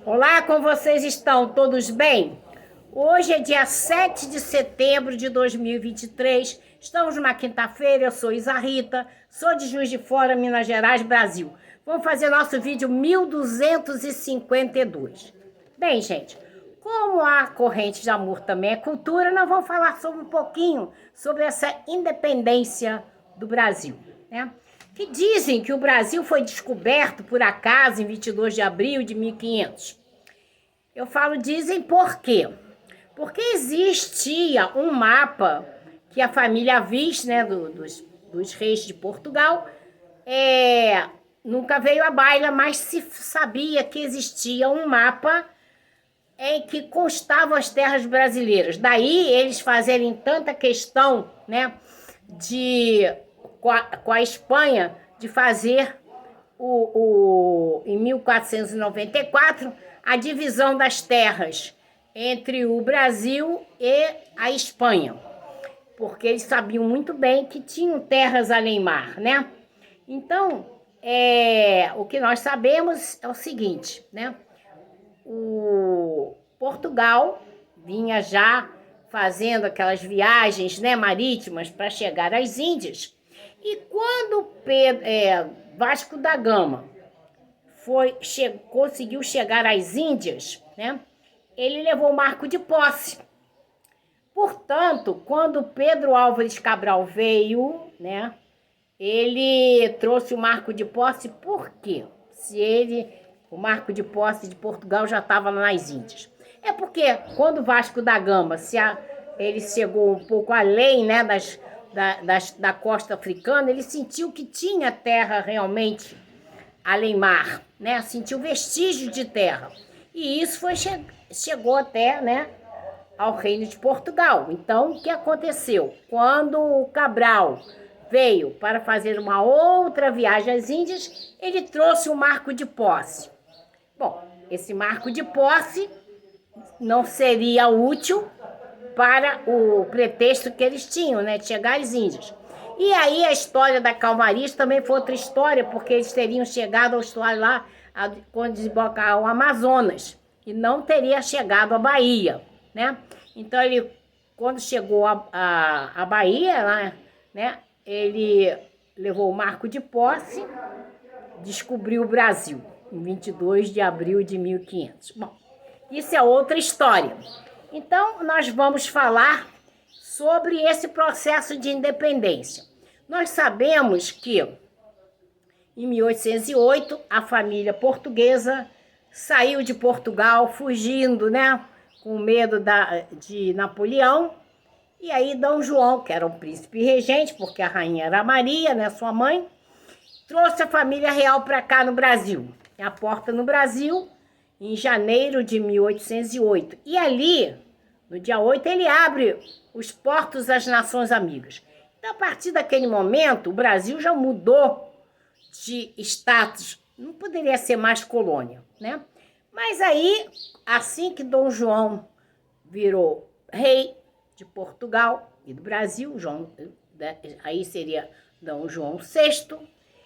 Olá, como vocês estão? Todos bem? Hoje é dia 7 de setembro de 2023. Estamos numa quinta-feira, eu sou Isa Rita, sou de Juiz de Fora, Minas Gerais, Brasil. Vamos fazer nosso vídeo 1252. Bem, gente, como a corrente de amor também é cultura, nós vamos falar sobre um pouquinho sobre essa independência do Brasil, né? Que dizem que o Brasil foi descoberto por acaso em 22 de abril de 1500. Eu falo dizem por quê? Porque existia um mapa que a família Viz, né, dos reis de Portugal, nunca veio à baila, mas se sabia que existia um mapa em que constavam as terras brasileiras. Daí eles fazerem tanta questão, né, com a Espanha, de fazer em 1494 a divisão das terras entre o Brasil e a Espanha, porque eles sabiam muito bem que tinham terras além mar, né? Então, o que nós sabemos é o seguinte, né? O Portugal vinha já fazendo aquelas viagens, né, marítimas para chegar às Índias, e quando Vasco da Gama conseguiu chegar às Índias, né, ele levou o marco de posse. Portanto, quando Pedro Álvares Cabral veio, né, ele trouxe o marco de posse. Por quê? O marco de posse de Portugal já estava nas Índias. É porque quando Vasco da Gama ele chegou um pouco além, né, da costa africana, ele sentiu que tinha terra realmente além mar, né? Sentiu vestígios de terra. E isso chegou até, né, ao reino de Portugal. Então, o que aconteceu? Quando o Cabral veio para fazer uma outra viagem às Índias, ele trouxe o marco de posse. Bom, esse marco de posse não seria útil para o pretexto que eles tinham, né, de chegar às Índias. E aí a história da calmaria também foi outra história, porque eles teriam chegado ao estuário lá quando desembocar o Amazonas, e não teria chegado à Bahia, né? Então ele, quando chegou à Bahia, lá, né, ele levou o marco de posse, descobriu o Brasil em 22 de abril de 1500. Bom, isso é outra história. Então, nós vamos falar sobre esse processo de independência. Nós sabemos que, em 1808, a família portuguesa saiu de Portugal fugindo, né, com medo de Napoleão. E aí, Dom João, que era um príncipe regente, porque a rainha era Maria, né, sua mãe, trouxe a família real para cá no Brasil. Aporta no Brasil em janeiro de 1808. E ali, no dia 8, ele abre os portos às nações amigas. Então, a partir daquele momento, o Brasil já mudou de status. Não poderia ser mais colônia, né? Mas aí, assim que Dom João virou rei de Portugal e do Brasil, aí seria Dom João VI,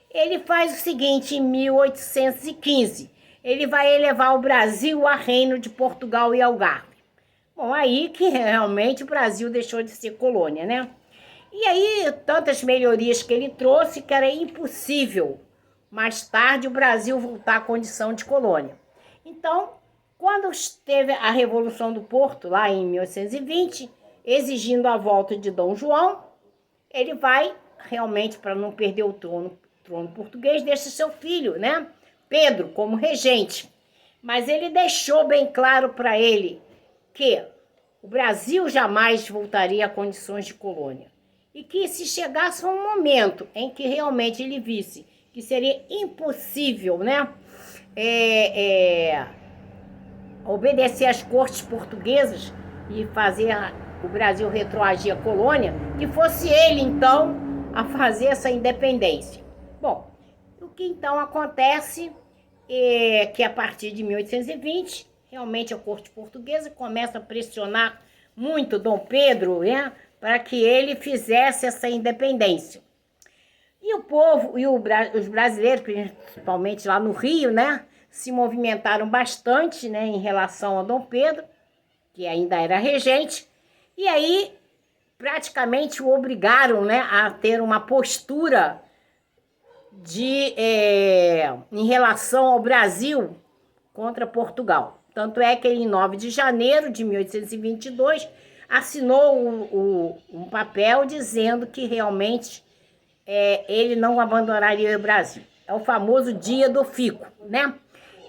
ele faz o seguinte, em 1815, ele vai elevar o Brasil a reino de Portugal e Algarve. Bom, aí que realmente o Brasil deixou de ser colônia, né? E aí, tantas melhorias que ele trouxe que era impossível mais tarde o Brasil voltar à condição de colônia. Então, quando teve a Revolução do Porto, lá em 1820, exigindo a volta de Dom João, ele vai, realmente, para não perder o trono português, deixa seu filho, né, Pedro, como regente. Mas ele deixou bem claro para ele que o Brasil jamais voltaria a condições de colônia. E que se chegasse um momento em que realmente ele visse que seria impossível, né, obedecer às cortes portuguesas e fazer o Brasil retroagir a colônia, que fosse ele, então, a fazer essa independência. Bom, o que então acontece é que a partir de 1820, realmente a corte portuguesa começa a pressionar muito Dom Pedro, né, para que ele fizesse essa independência. E o povo, os brasileiros, principalmente lá no Rio, né, se movimentaram bastante, né, em relação a Dom Pedro, que ainda era regente, e aí praticamente o obrigaram, né, a ter uma postura em relação ao Brasil contra Portugal. Tanto é que ele, em 9 de janeiro de 1822, assinou um papel dizendo que realmente ele não abandonaria o Brasil. É o famoso Dia do Fico, né?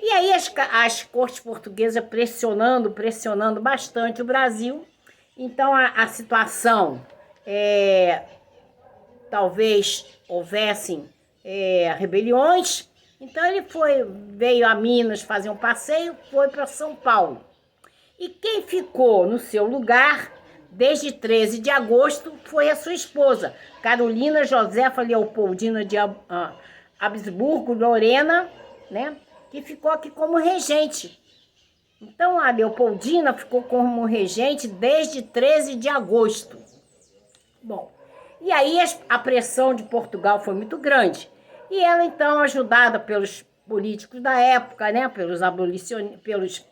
E aí as cortes portuguesas pressionando bastante o Brasil. Então a situação, talvez houvessem rebeliões. Então ele veio a Minas fazer um passeio, foi para São Paulo. E quem ficou no seu lugar desde 13 de agosto foi a sua esposa, Carolina Josefa Leopoldina de Habsburgo Lorena, né, que ficou aqui como regente. Então a Leopoldina ficou como regente desde 13 de agosto. Bom, e aí a pressão de Portugal foi muito grande. E ela, então, ajudada pelos políticos da época, né, pelos abolicionistas,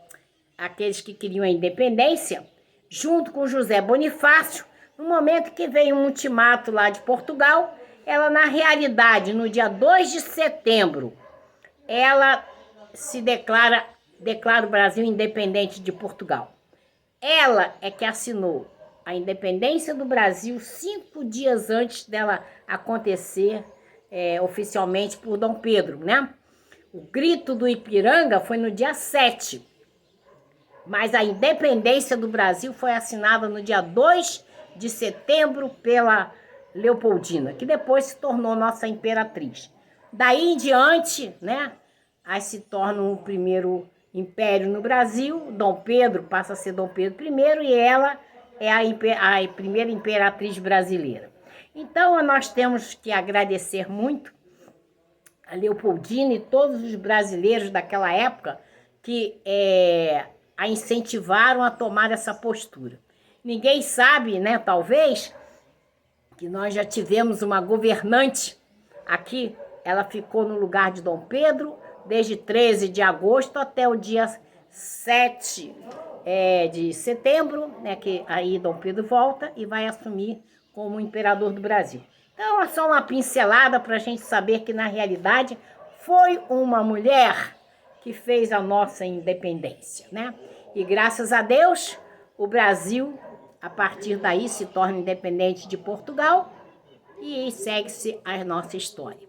aqueles que queriam a independência, junto com José Bonifácio, no momento que veio um ultimato lá de Portugal, ela, na realidade, no dia 2 de setembro, ela se declara o Brasil independente de Portugal. Ela é que assinou a independência do Brasil 5 dias antes dela acontecer oficialmente por Dom Pedro, né? O grito do Ipiranga foi no dia 7, mas a independência do Brasil foi assinada no dia 2 de setembro pela Leopoldina, que depois se tornou nossa imperatriz. Daí em diante, né, aí se torna o primeiro império no Brasil. Dom Pedro passa a ser Dom Pedro I e ela é a primeira imperatriz brasileira. Então, nós temos que agradecer muito a Leopoldina e todos os brasileiros daquela época que a incentivaram a tomar essa postura. Ninguém sabe, né, talvez, que nós já tivemos uma governante aqui. Ela ficou no lugar de Dom Pedro desde 13 de agosto até o dia 7 de setembro, né, que aí Dom Pedro volta e vai assumir como imperador do Brasil. Então, é só uma pincelada para a gente saber que, na realidade, foi uma mulher que fez a nossa independência, né? E, graças a Deus, o Brasil, a partir daí, se torna independente de Portugal e segue-se a nossa história.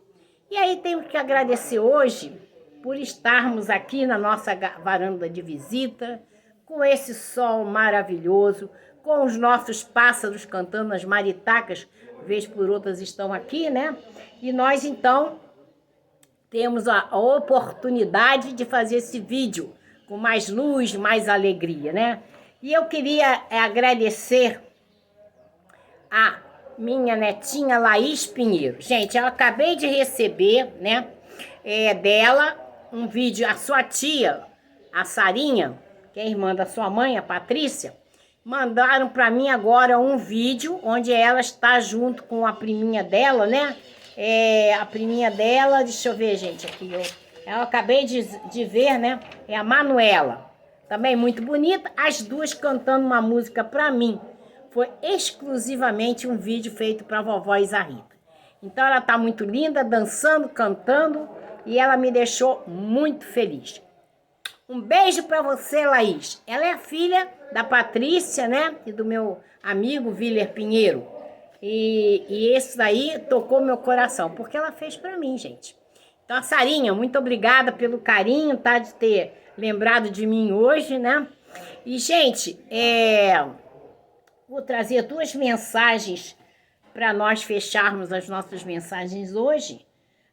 E aí, temos que agradecer hoje por estarmos aqui na nossa varanda de visita, com esse sol maravilhoso, com os nossos pássaros cantando, as maritacas, vez por outras estão aqui, né? E nós, então, temos a oportunidade de fazer esse vídeo com mais luz, mais alegria, né? E eu queria agradecer a minha netinha Laís Pinheiro. Gente, eu acabei de receber, né, dela um vídeo, a sua tia, a Sarinha, que é irmã da sua mãe, a Patrícia, mandaram para mim agora um vídeo onde ela está junto com a priminha dela, né? A priminha dela, deixa eu ver, gente, aqui eu acabei de ver, né? É a Manuela, também muito bonita, as duas cantando uma música para mim. Foi exclusivamente um vídeo feito para a vovó Isarrita. Então ela tá muito linda, dançando, cantando, e ela me deixou muito feliz. Um beijo para você, Laís. Ela é a filha da Patrícia, né? E do meu amigo Willer Pinheiro. E esse daí tocou meu coração, porque ela fez para mim, gente. Então, a Sarinha, muito obrigada pelo carinho, tá? De ter lembrado de mim hoje, né? E, gente, vou trazer 2 mensagens para nós fecharmos as nossas mensagens hoje.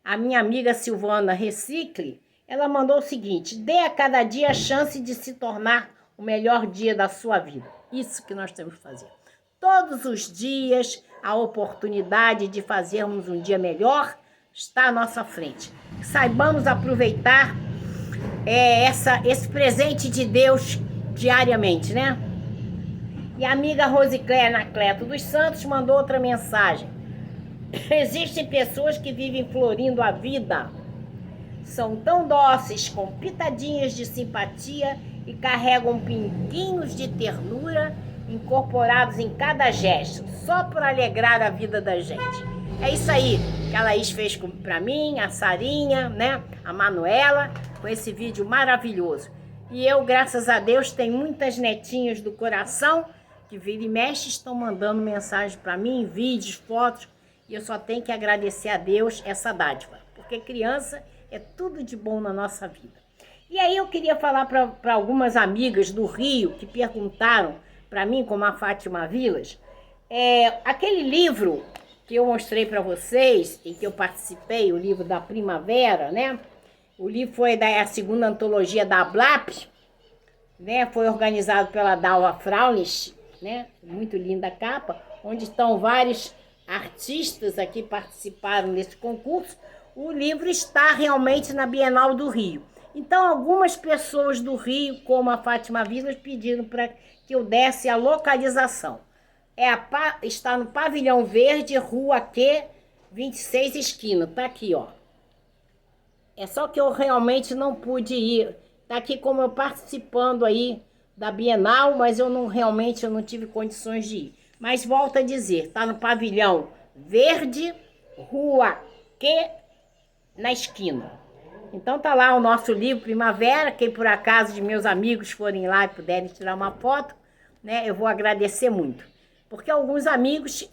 A minha amiga Silvana Recicle, ela mandou o seguinte: dê a cada dia a chance de se tornar o melhor dia da sua vida. Isso que nós temos que fazer. Todos os dias, a oportunidade de fazermos um dia melhor está à nossa frente. Saibamos aproveitar esse presente de Deus diariamente, né? E a amiga Rosicléia Anacleto dos Santos mandou outra mensagem. Existem pessoas que vivem florindo a vida são tão dóceis, com pitadinhas de simpatia e carregam pinguinhos de ternura incorporados em cada gesto, só por alegrar a vida da gente. É isso aí que a Laís fez pra mim, a Sarinha, né? A Manuela, com esse vídeo maravilhoso. E eu, graças a Deus, tenho muitas netinhas do coração que vira e mexe estão mandando mensagem para mim, vídeos, fotos, e eu só tenho que agradecer a Deus essa dádiva, porque criança é tudo de bom na nossa vida. E aí eu queria falar para algumas amigas do Rio que perguntaram para mim, como a Fátima Vilas, aquele livro que eu mostrei para vocês e que eu participei, o livro da Primavera, né? O livro foi da segunda antologia da ABLAP, né? Foi organizado pela Dalva Fraulich, né? Muito linda a capa, onde estão vários artistas aqui participaram desse concurso. O livro está realmente na Bienal do Rio. Então, algumas pessoas do Rio, como a Fátima Vilas, pediram para que eu desse a localização. Está no Pavilhão Verde, Rua Q, 26 esquina. Tá aqui, ó. É só que eu realmente não pude ir. Tá aqui como eu participando aí da Bienal, mas eu não tive condições de ir. Mas volto a dizer, tá no Pavilhão Verde, Rua Q, na esquina. Então tá lá o nosso livro Primavera. Quem por acaso de meus amigos forem lá e puderem tirar uma foto, né, eu vou agradecer muito. Porque alguns amigos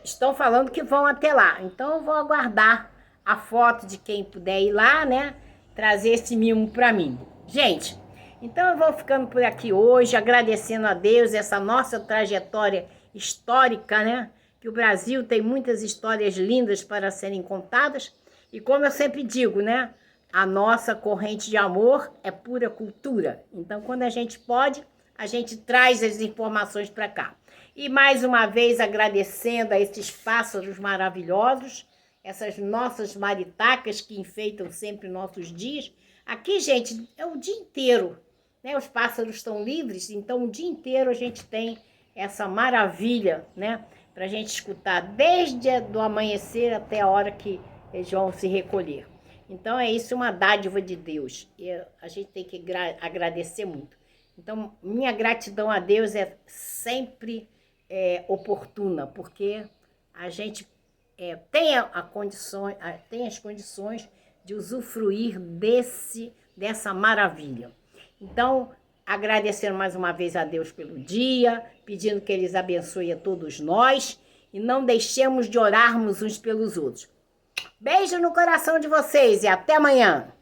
estão falando que vão até lá. Então eu vou aguardar a foto de quem puder ir lá, né, trazer esse mimo para mim. Gente, então eu vou ficando por aqui hoje, agradecendo a Deus essa nossa trajetória histórica, né? Que o Brasil tem muitas histórias lindas para serem contadas. E como eu sempre digo, né? A nossa corrente de amor é pura cultura. Então, quando a gente pode, a gente traz as informações para cá. E mais uma vez agradecendo a esses pássaros maravilhosos, essas nossas maritacas que enfeitam sempre nossos dias. Aqui, gente, é o dia inteiro, né? Os pássaros estão livres, então o dia inteiro a gente tem essa maravilha, né? Para a gente escutar desde do amanhecer até a hora que eles vão se recolher. Então é isso, uma dádiva de Deus. E a gente tem que agradecer muito. Então, minha gratidão a Deus é sempre oportuna, porque a gente tem as condições de usufruir dessa maravilha. Então, agradecendo mais uma vez a Deus pelo dia, pedindo que Ele abençoe a todos nós e não deixemos de orarmos uns pelos outros. Beijo no coração de vocês e até amanhã!